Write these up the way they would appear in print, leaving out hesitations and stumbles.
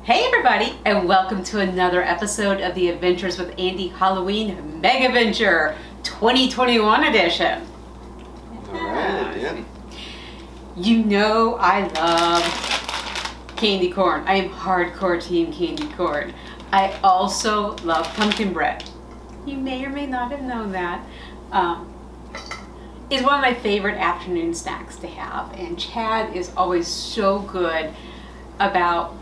Hey everybody, and welcome to another episode of the Adventures with Andi Halloween Megaventure 2021 edition. Alright, yeah. You know I love candy corn. I am hardcore team candy corn. I also love pumpkin bread. You may or may not have known that. It's one of my favorite afternoon snacks to have, and Chad is always so good about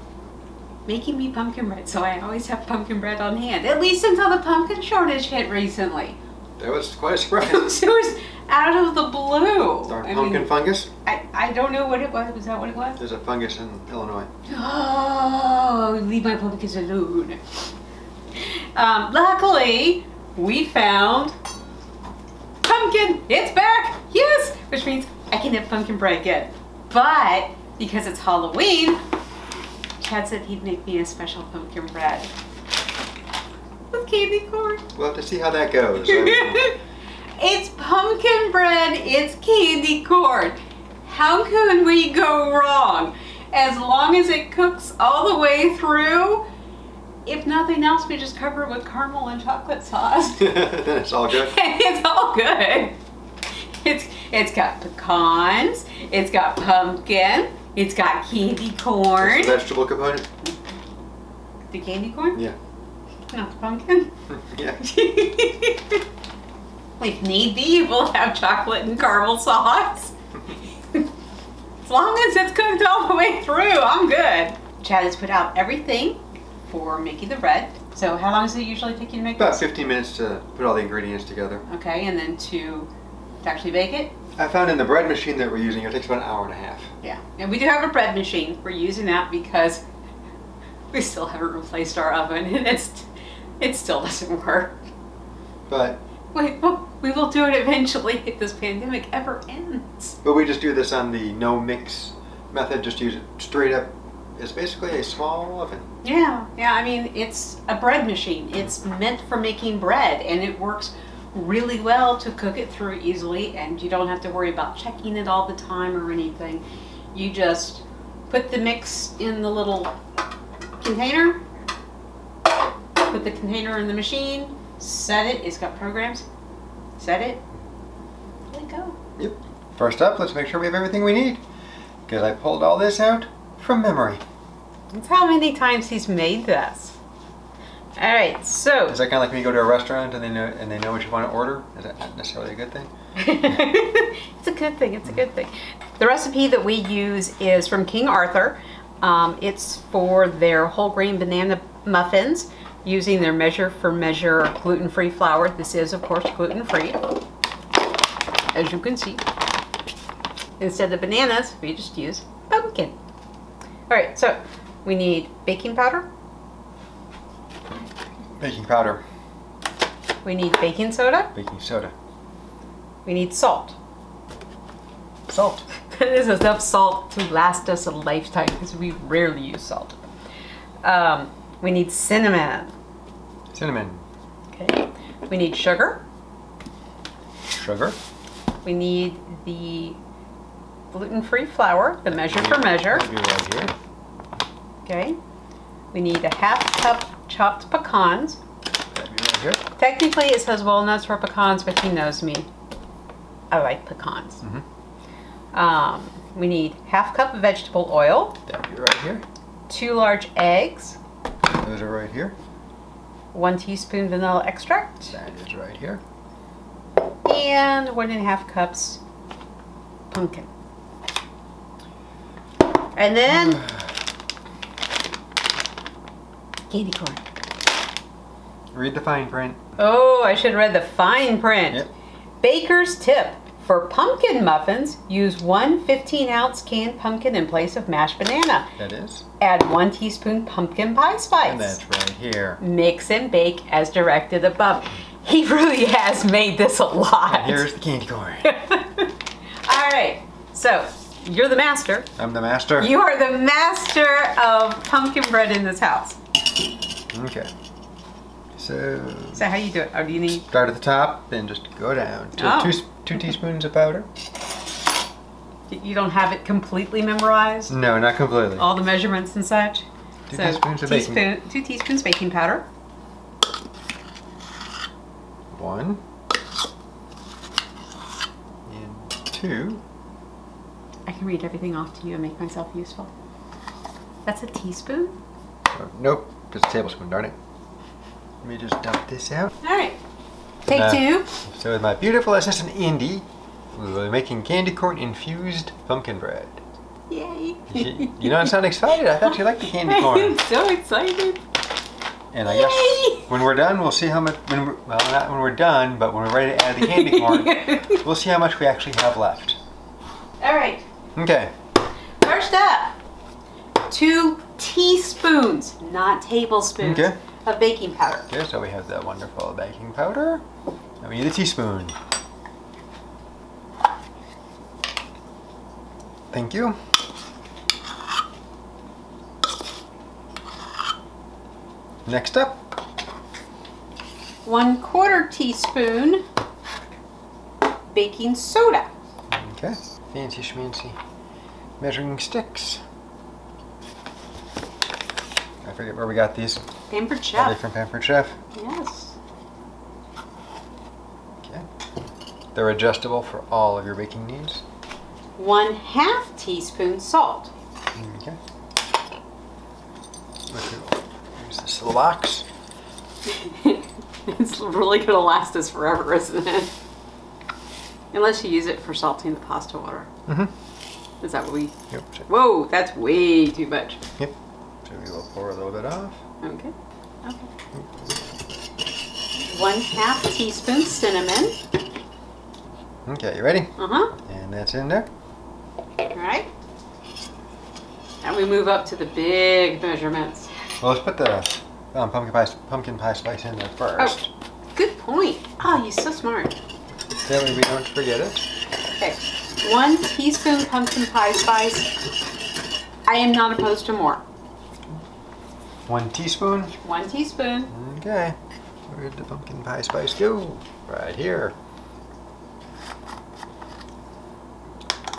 making me pumpkin bread, so I always have pumpkin bread on hand, at least until the pumpkin shortage hit recently. That was quite a surprise. It was out of the blue. Pumpkin fungus? I don't know what it was. Was that what it was? There's a fungus in Illinois. Oh, leave my pumpkins alone. Luckily, we found pumpkin. It's back. Yes, which means I can have pumpkin bread again. But because it's Halloween, Chad said he'd make me a special pumpkin bread with candy corn. We'll have to see how that goes. It's pumpkin bread, it's candy corn. How can we go wrong? As long as it cooks all the way through, if nothing else, we just cover it with caramel and chocolate sauce. Then it's all good. It's all good. It's got pecans, it's got pumpkin, it's got candy corn. What's the vegetable component? The candy corn? Yeah. Not the pumpkin? Yeah. If need be, we'll have chocolate and caramel sauce. As long as it's cooked all the way through, I'm good. Chad has put out everything for making the bread. So how long does it usually take you to make About this? 15 minutes to put all the ingredients together. Okay, and then to actually bake it? I found in the bread machine that we're using, it takes about an hour and a half. Yeah, and we do have a bread machine. We're using that because we still haven't replaced our oven, and it still doesn't work. But We will do it eventually if this pandemic ever ends. But we just do this on the no mix method, just use it straight up. It's basically a small oven. Yeah, I mean, it's a bread machine. It's meant for making bread, and it works really well to cook it through easily, and you don't have to worry about checking it all the time or anything. You just put the mix in the little container, put the container in the machine, set it. It's got programs. Set it. Let it go. Yep. First up, let's make sure we have everything we need, because I pulled all this out from memory. That's how many times he's made this. All right, so. Is that kind of like when you go to a restaurant and they know what you want to order? Is that not necessarily a good thing? It's a good thing. It's a good thing. The recipe that we use is from King Arthur. It's for their whole grain banana muffins using their measure for measure gluten-free flour. This is, of course, gluten-free, as you can see. Instead of bananas, we just use pumpkin. All right, so we need baking powder. Baking powder. We need baking soda. Baking soda. We need salt. Salt. This is enough salt to last us a lifetime because we rarely use salt. We need cinnamon. Cinnamon. Okay. We need sugar. Sugar. We need the gluten-free flour, the measure for measure. That'll be right here. Okay. We need a half cup chopped pecans. That'll be right here. Technically it says walnuts or pecans, but he knows me. I like pecans. Mm-hmm. We need half cup vegetable oil. That'll be right here. 2 large eggs. Those are right here. 1 teaspoon vanilla extract. That is right here. And 1.5 cups pumpkin. And then candy corn. Read the fine print. Oh, I should have read the fine print. Yep. Baker's tip. For pumpkin muffins, use 1 15-ounce canned pumpkin in place of mashed banana. That is. Add 1 teaspoon pumpkin pie spice. And that's right here. Mix and bake as directed above. He really has made this a lot. And here's the candy corn. All right, so you're the master. I'm the master. You are the master of pumpkin bread in this house. Okay. So how you do it? Or do you need? Start at the top, then just go down. So 2 teaspoons of powder. You don't have it completely memorized? No, not completely. All the measurements and such? 2 teaspoons of baking. 2 teaspoons baking powder. 1 and 2. I can read everything off to you and make myself useful. That's a teaspoon? Oh, nope, just a tablespoon, darn it. Let me just dump this out. All right, take 2. So with my beautiful assistant Andi, we will be making candy corn infused pumpkin bread. Yay! You don't sound excited. I thought you liked the candy corn. I'm so excited. And I guess when we're done, we'll see how much. Well, not when we're done, but when we're ready to add the candy corn, we'll see how much we actually have left. All right. Okay. First up, 2 teaspoons, not tablespoons, of baking powder. Okay, so we have the wonderful baking powder. Now we need a teaspoon. Thank you. Next up, 1/4 teaspoon baking soda. Okay, fancy schmancy measuring sticks. I forget where we got these. Pampered Are they Chef. from Pampered Chef? Yes. Okay. They're adjustable for all of your baking needs. 1/2 teaspoon salt. Okay. Here's this little box. It's really gonna last us forever, isn't it? Unless you use it for salting the pasta water. Mm-hmm. Is that what we? Yep. Whoa, that's way too much. Yep. So we will pour a little bit off. Okay. Okay. 1/2 teaspoon cinnamon. Okay, you ready? Uh-huh. And that's in there. All right. And we move up to the big measurements. Well, let's put the pumpkin pie spice in there first. Oh, good point. Oh, you're so smart. That way we don't forget it. Okay. 1 teaspoon pumpkin pie spice. I am not opposed to more. 1 teaspoon. 1 teaspoon. Okay. Where did the pumpkin pie spice go? Right here.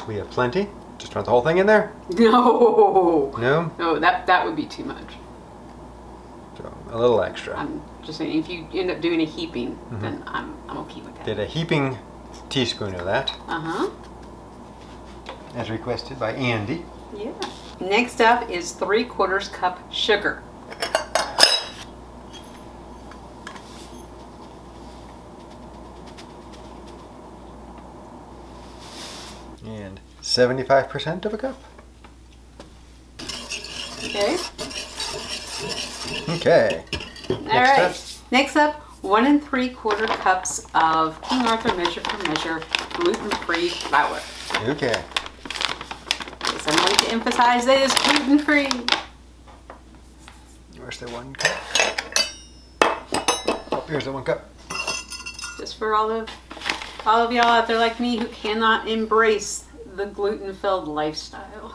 We have plenty. Just want the whole thing in there? No. No? No, that would be too much. So a little extra. I'm just saying, if you end up doing a heaping, then I'm okay with that. Did a heaping teaspoon of that, Uh-huh. as requested by Andi. Yeah. Next up is 3/4 cup sugar. And 75% of a cup. Okay. Okay. All right. Next up, 1 3/4 cups of King Arthur Measure for Measure gluten-free flour. Okay. Yes, I want to emphasize that it's gluten-free. Where's the 1 cup? Oh, here's the 1 cup. Just for all of y'all out there like me who cannot embrace the gluten-filled lifestyle.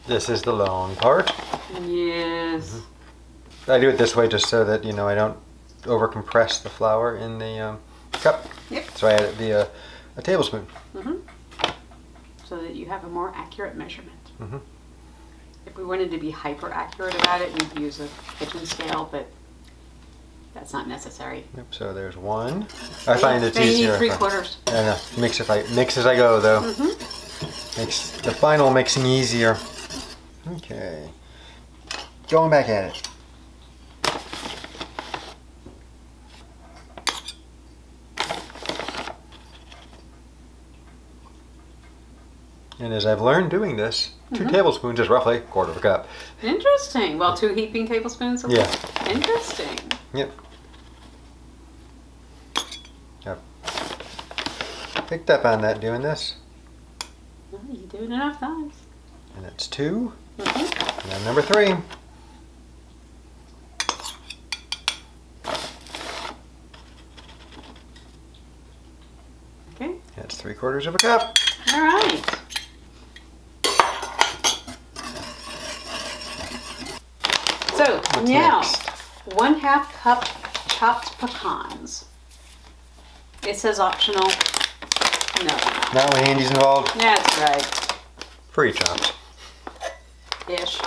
This is the long part. Yes. I do it this way just so that, you know, I don't over compress the flour in the cup. Yep. So I add it via a tablespoon. So that you have a more accurate measurement. Mhm. If we wanted to be hyper accurate about it, we'd use a kitchen scale, but that's not necessary. Yep, so there's 1. I find it's Then you easier. need 3/4. I know. Mix as I go though. Makes the final mixing easier. Okay. Going back at it. And as I've learned doing this, 2 tablespoons is roughly 1/4 cup. Interesting. Well, 2 heaping tablespoons? Yeah. Interesting. Yep. Yep. Picked up on that doing this. Well, you do it enough times. And that's 2. And then number 3. Okay. That's 3/4 of a cup. All right. So What's now, next? 1/2 cup chopped pecans. It says optional. No. Not when Andi's involved. That's right. Pre-chopped. Ish.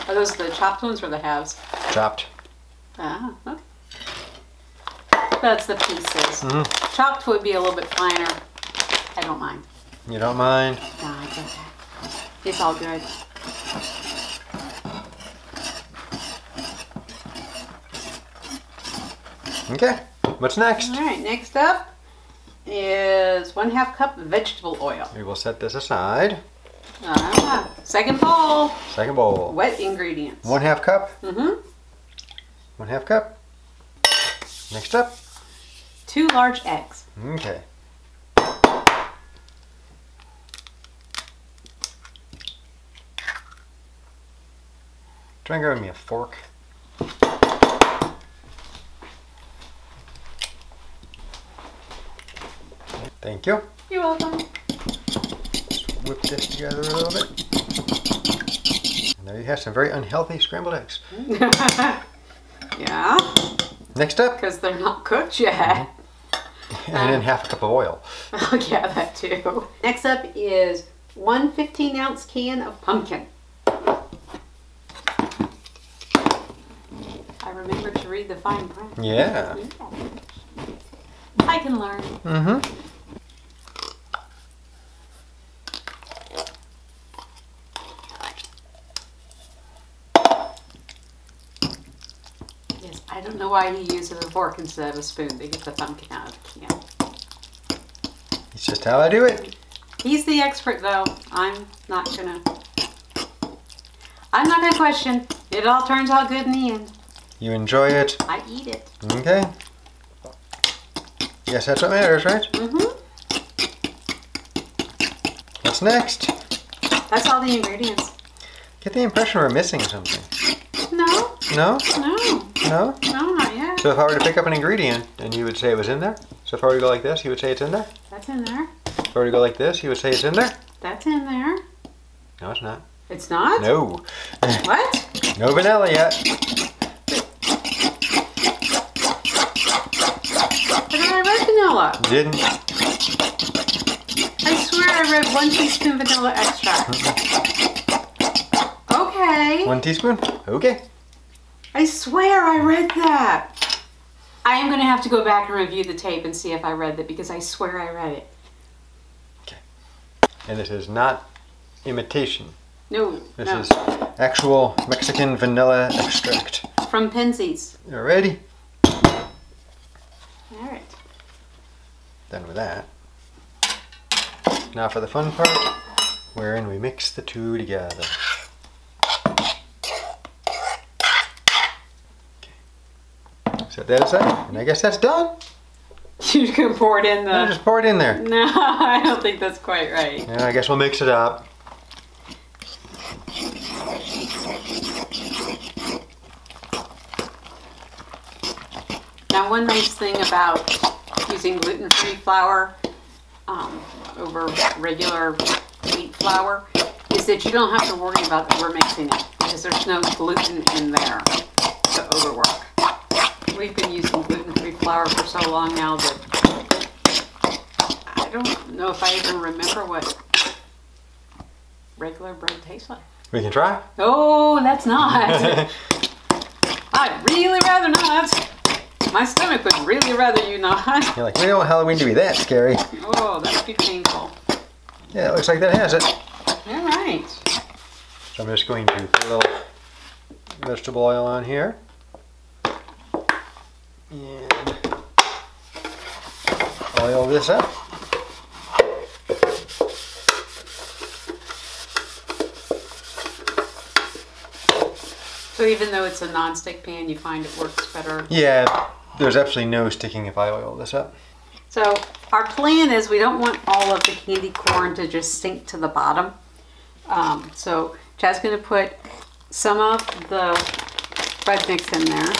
Are those the chopped ones or the halves? Chopped. Ah, okay. That's the pieces. Mm-hmm. Chopped would be a little bit finer. I don't mind. You don't mind? No, it's okay. It's all good. Okay. What's next? All right, next up is 1/2 cup vegetable oil. We will set this aside. Second bowl. Second bowl. Wet ingredients. 1/2 cup. Mm-hmm. 1/2 cup. Next up. 2 large eggs. Okay. Try and grab me a fork. Thank you. You're welcome. Whip this together a little bit. And there you have some very unhealthy scrambled eggs. Yeah. Next up. Because they're not cooked yet. And then 1/2 cup of oil. Oh yeah, that too. Next up is 1 15-ounce can of pumpkin. I remember to read the fine print. Yeah. I can learn. Mm-hmm. Yes, I don't know why he uses a fork instead of a spoon to get the pumpkin out of the can. It's just how I do it. He's the expert though. I'm not gonna question. It all turns out good in the end. You enjoy it. I eat it. Okay. Yes, that's what matters, right? Mm-hmm. What's next? That's all the ingredients. Get the impression we're missing something. No. No? No. No? No, not yet. So if I were to pick up an ingredient and you would say it was in there? So if I were to go like this, you would say it's in there? That's in there. If I were to go like this, you would say it's in there? That's in there. No, it's not. It's not? No. What? No vanilla yet. But I read vanilla. Didn't. I swear I read 1 teaspoon vanilla extract. Okay. 1 teaspoon? Okay. I swear I read that. I am going to have to go back and review the tape and see if I read that because I swear I read it. Okay. And this is not imitation. No. This no. is actual Mexican vanilla extract. From Penzies. You ready? Alright. Done with that. Now for the fun part, wherein we mix the two together. Set that aside, and I guess that's done. You can pour it in the... I'll just pour it in there. No, I don't think that's quite right. Yeah, I guess we'll mix it up. Now one nice thing about using gluten-free flour over regular wheat flour is that you don't have to worry about overmixing it because there's no gluten in there to overwork. We've been using gluten-free flour for so long now that I don't know if I even remember what regular bread tastes like. We can try. Oh, that's not. I'd really rather not. My stomach would really rather you not. You're like, we don't want Halloween to be that scary. Oh, that would be painful. Yeah, it looks like that has it. All right. So I'm just going to put a little vegetable oil on here. And oil this up. So even though it's a non-stick pan, you find it works better? Yeah, there's absolutely no sticking if I oil this up. So our plan is we don't want all of the candy corn to just sink to the bottom. So Chad's going to put some of the bread mix in there.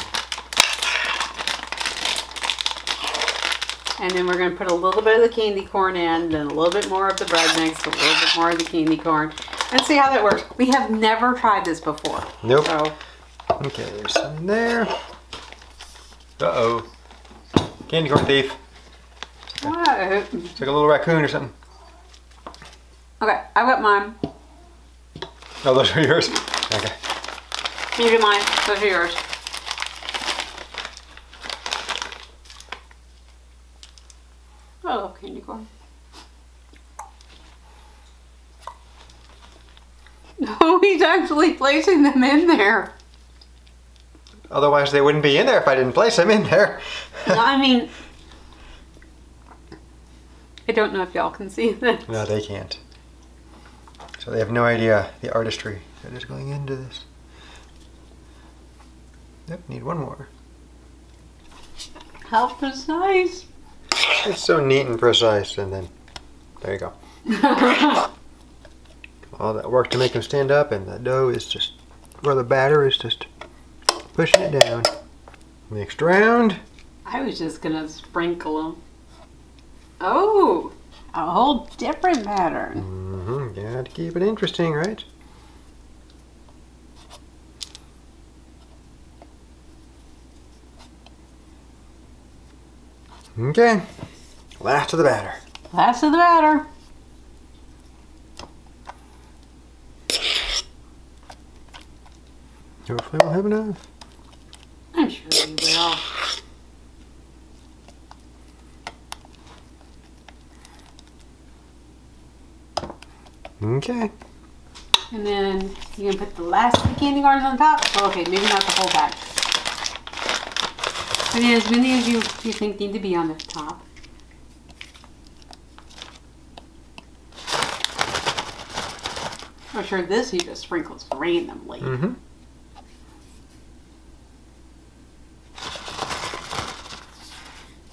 And then we're going to put a little bit of the candy corn in, then a little bit more of the bread mix, a little bit more of the candy corn, and see how that works. We have never tried this before. Nope. So, okay, there's some there. Uh-oh. Candy corn thief. What? It's like a little raccoon or something. Okay, I got mine. Oh, those are yours? Okay. You do mine. Those are yours. I love candy corn. No, he's actually placing them in there. Otherwise they wouldn't be in there if I didn't place them in there. No, I mean, I don't know if y'all can see this. No, they can't. So they have no idea the artistry that is going into this. Yep, need one more. How precise. It's so neat and precise, and then there you go. All that work to make them stand up, and the dough is just where the batter is just pushing it down. Next round. I was just gonna sprinkle them. Oh, a whole different pattern. Mm-hmm. You have to keep it interesting, right? Okay. Last of the batter. Last of the batter. Hopefully we'll have enough. I'm sure you will. Okay. And then you can put the last of the candy bars on top. Oh, okay, maybe not the whole batch. I mean, as many as you think need to be on the top. I'm sure this he just sprinkles randomly. Mm-hmm.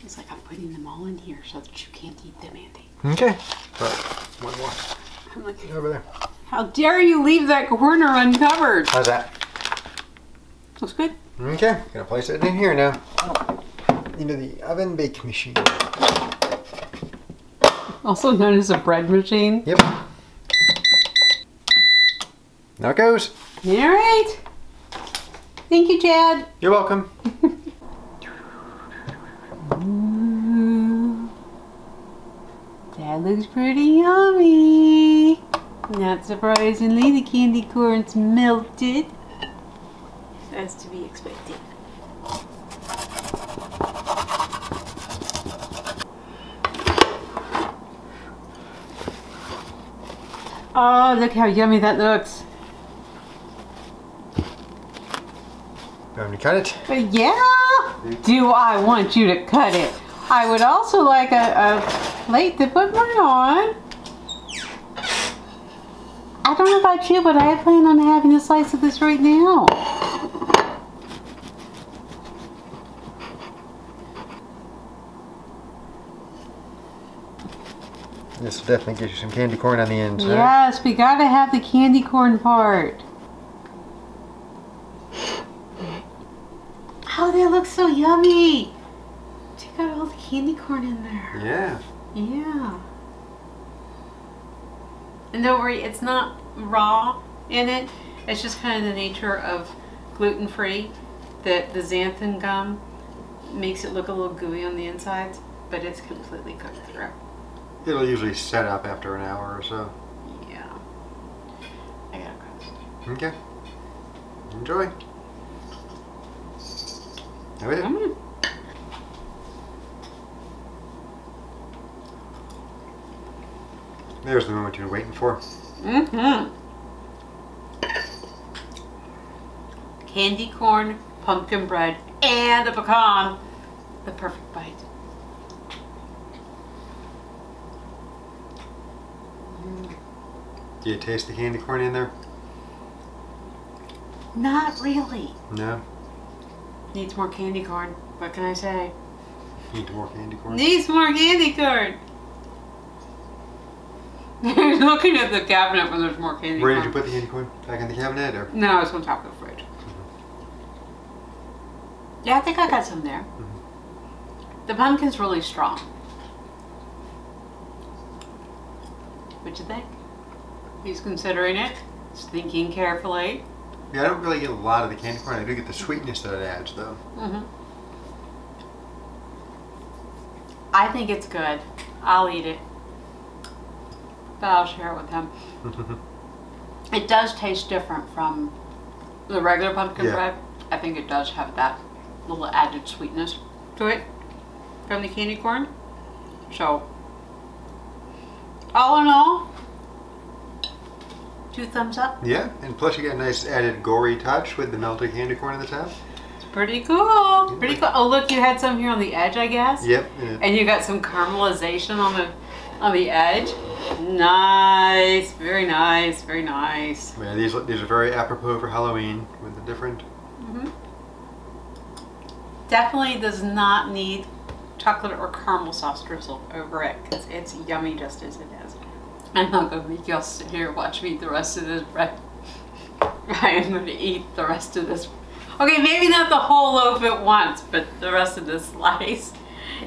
It's like I'm putting them all in here so that you can't eat them, Andy. Okay. But one more. I'm like, Over there. how dare you leave that corner uncovered? How's that? Looks good. Okay. Gonna place it in here now. Into the oven bake machine. Also known as a bread machine. Yep. Now it goes. All right. Thank you, Chad. You're welcome. Ooh, that looks pretty yummy. Not surprisingly, the candy corn's melted. As to be expected. Oh, look how yummy that looks. You want me to cut it? Yeah. Do I want you to cut it? I would also like a plate to put mine on. I don't know about you, but I plan on having a slice of this right now. This will definitely get you some candy corn on the ends. Yes, we gotta have the candy corn part. Oh, that looks so yummy. Check out all the candy corn in there. Yeah. Yeah. And don't worry, it's not raw in it. It's just kind of the nature of gluten-free that the xanthan gum makes it look a little gooey on the insides, but it's completely cooked through. It'll usually set up after an hour or so. Yeah. I gotta crust. Okay. Enjoy. Have it. There's the moment you've been waiting for. Mm-hmm. Candy corn, pumpkin bread, and a pecan. The perfect bite. Do you taste the candy corn in there? Not really. No. Needs more candy corn. What can I say? Need more candy corn? Needs more candy corn. He's looking at the cabinet when there's more candy Where corn. did you put the candy corn? Back in the cabinet or? No, it's on top of the fridge. Yeah, I think I got some there. The pumpkin's really strong. What'd you think? He's considering it. He's thinking carefully. Yeah, I don't really get a lot of the candy corn. I do get the sweetness that it adds though. I think it's good. I'll eat it. But I'll share it with him. It does taste different from the regular pumpkin bread. I think it does have that little added sweetness to it from the candy corn. So, all in all, 2 thumbs up. Yeah, and plus you get a nice added gory touch with the melted candy corn at the top. It's pretty cool. Pretty cool. Oh, look, you had some here on the edge, I guess. Yep. And you got some caramelization on the edge. Nice. Very nice. Very nice. Yeah, these are very apropos for Halloween with the different. Definitely does not need chocolate or caramel sauce drizzled over it because it's yummy just as it is. I'm not going to make y'all sit here and watch me eat the rest of this bread. I am going to eat the rest of this. Okay, maybe not the whole loaf at once, but the rest of this slice.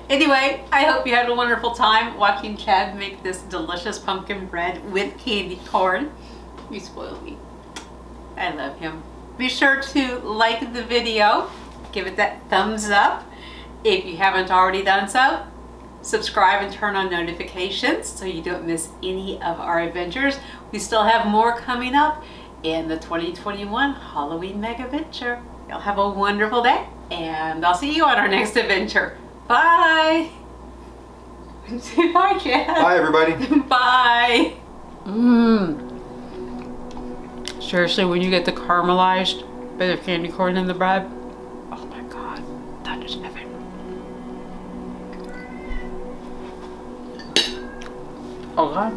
Anyway, I hope you had a wonderful time watching Chad make this delicious pumpkin bread with candy corn. You spoiled me. I love him. Be sure to like the video. Give it that thumbs up. If you haven't already done so, subscribe and turn on notifications so you don't miss any of our adventures. We still have more coming up in the 2021 Halloween Megaventure. Y'all have a wonderful day, and I'll see you on our next adventure. Bye! Say bye, Chad. Bye, everybody. Bye! Seriously, when you get the caramelized bit of candy corn in the bread, oh my god, that is heaven. Oh god.